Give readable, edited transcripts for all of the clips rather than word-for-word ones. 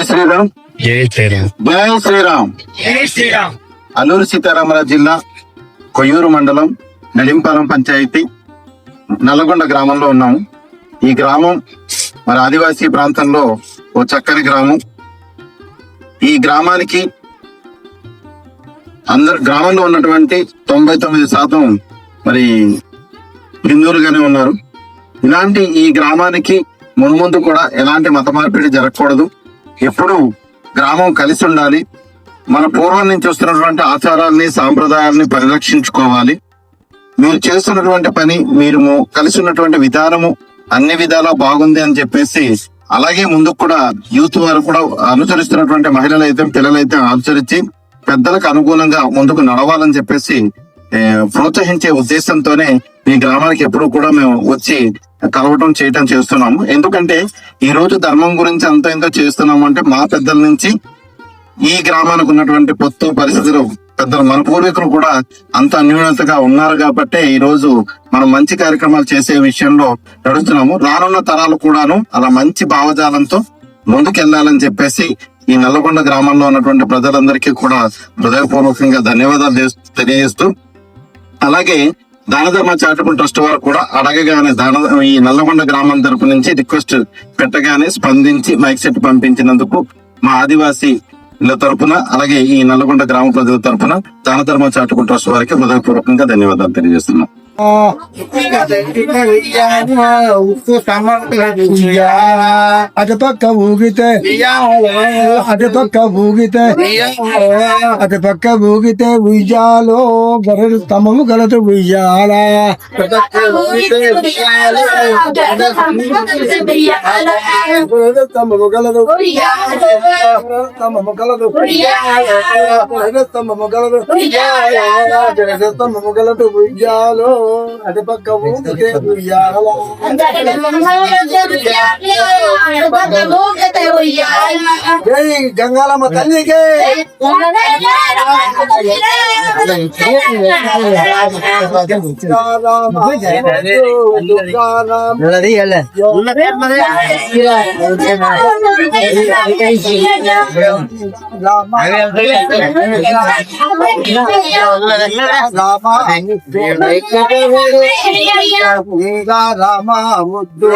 శ్రీరామ్. జై శ్రీరామ్. జై శ్రీరామ్. జై శ్రీరామ్. అల్లూరు సీతారామరాజు జిల్లా కొయ్యూరు మండలం నడింపాలెం పంచాయతీ నల్లగొండ గ్రామంలో ఉన్నాము. ఈ గ్రామం మరి ఆదివాసీ ప్రాంతంలో ఓ చక్కని గ్రామం. ఈ గ్రామానికి గ్రామంలో ఉన్నటువంటి 99% మరి హిందువులుగానే ఉన్నారు. ఇలాంటి ఈ గ్రామానికి మున్ముందు కూడా ఎలాంటి మత మార్పిడి జరగకూడదు. ఎప్పుడు గ్రామం కలిసి ఉండాలి. మన పూర్వం నుంచి వస్తున్నటువంటి ఆచారాల్ని సాంప్రదాయాల్ని పరిరక్షించుకోవాలి. మీరు చేస్తున్నటువంటి పని, మీరు కలిసి ఉన్నటువంటి విధానము అన్ని విధాలా బాగుంది అని చెప్పేసి, అలాగే ముందుకు కూడా యూత్ వారు కూడా అనుసరిస్తున్నటువంటి మహిళలైతే పిల్లలైతే అనుసరించి పెద్దలకు అనుగుణంగా ముందుకు నడవాలని చెప్పేసి ప్రోత్సహించే ఉద్దేశంతోనే ఈ గ్రామానికి ఎప్పుడు కూడా మేము వచ్చి కలవటం చేయటం చేస్తున్నాము. ఎందుకంటే ఈ రోజు ధర్మం గురించి అంత ఎంతో చేస్తున్నాము అంటే మా పెద్దల నుంచి ఈ గ్రామానికి ఉన్నటువంటి పొత్తు పరిస్థితులు పెద్దలు మన పూర్వీకులు కూడా అంత అన్యూనతగా ఉన్నారు కాబట్టి ఈ రోజు మనం మంచి కార్యక్రమాలు చేసే విషయంలో నడుస్తున్నాము. రానున్న తరాలు కూడాను అలా మంచి భావజాలంతో ముందుకెళ్లాలని చెప్పేసి ఈ నల్లగొండ గ్రామంలో ఉన్నటువంటి ప్రజలందరికీ కూడా హృదయపూర్వకంగా ధన్యవాదాలు తెలియజేస్తూ, అలాగే దానధర్మ చారిటబుల్ ట్రస్ట్ వారు కూడా అడగగానే ఈ నల్లగొండ గ్రామం తరపు నుంచి రిక్వెస్ట్ పెట్టగానే స్పందించి మైక్ సెట్ పంపించినందుకు మా ఆదివాసీల తరపున అలాగే ఈ నల్లగొండ గ్రామ ప్రజల తరపున దానధర్మ చారిటబుల్ ట్రస్ట్ వారికి హృదయపూర్వకంగా ధన్యవాదాలు తెలియజేస్తున్నాం. అటు పక్క ఊగితే ఉయ్యాలో గరడు స్తంభము గలదు ఉయ్యాల స్తంభము గలదు ఉయ్యాలో అటు పక్క ఊగితే ఉయ్యాల జై గంగాలమ్మ తల్లికి. రామ ముద్దు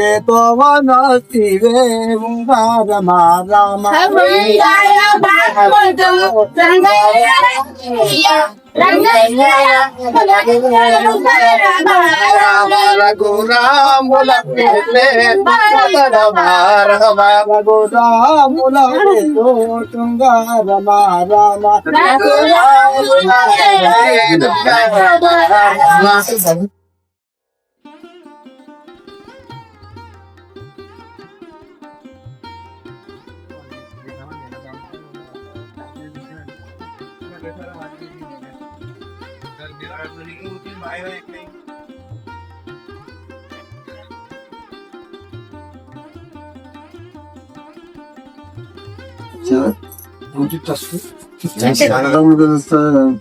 ఏతో వనస్తివే రామ రామ రఘురాముల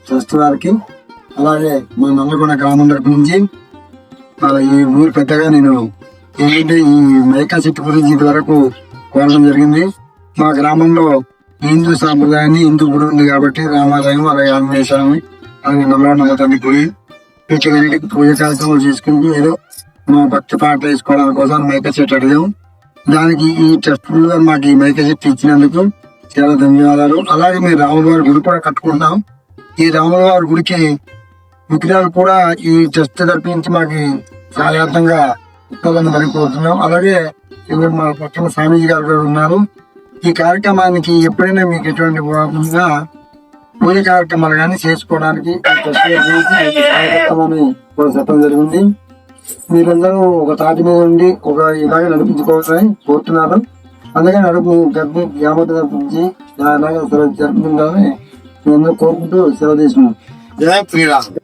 ట్రస్ట్ వారికి అలాగే మా నల్లగొండ గ్రామం తరపు నుంచి ఈ ఊరు పెద్దగా నేను ఏంటంటే ఈ మైకా చెట్టు గురించి ఇంతవరకు కోరడం జరిగింది. మా గ్రామంలో హిందూ సాంప్రదాయాన్ని హిందూ గుడి ఉంది కాబట్టి రామాలయం అలాగే ఆంజనేయ స్వామి అలాగే నల్లగొండ తల్లి గుడి వీటికి పూజ కార్యక్రమాలు చేసుకుంటూ ఏదో మా భక్తి పాట వేసుకోవడానికి కోసం మైకా చెట్టు అడిగాం. దానికి ఈ ట్రస్ట్ మాకు ఈ మైకా చెట్టు ఇచ్చినందుకు చాలా ధన్యవాదాలు. అలాగే మేము రాములవారి గుడి కూడా కట్టుకుంటాం. ఈ రాములవారి గుడికి విగ్రహాలు కూడా ఈ ట్రస్ట్ తరపించి మాకు సహాయార్థంగా ఉత్పత్తులను మరిపోతున్నాం. అలాగే ఇప్పుడు మా పక్కన స్వామీజీ గారు కూడా ఉన్నారు. ఈ కార్యక్రమానికి ఎప్పుడైనా మీకు ఎటువంటి పూజ కార్యక్రమాలు కానీ చేసుకోవడానికి చెప్పడం జరిగింది. మీరందరూ ఒక తాటి మీద ఉండి ఒక ఇలాగే నడిపించుకోవాలని కోరుతున్నారు. అందుకే నడుపు గ్రామత నడిపించి ఇలాగే జరుపుకుంటామని మేము కోరుకుంటూ సెలవు తీసుకున్నాం. జయ శ్రీరామ్.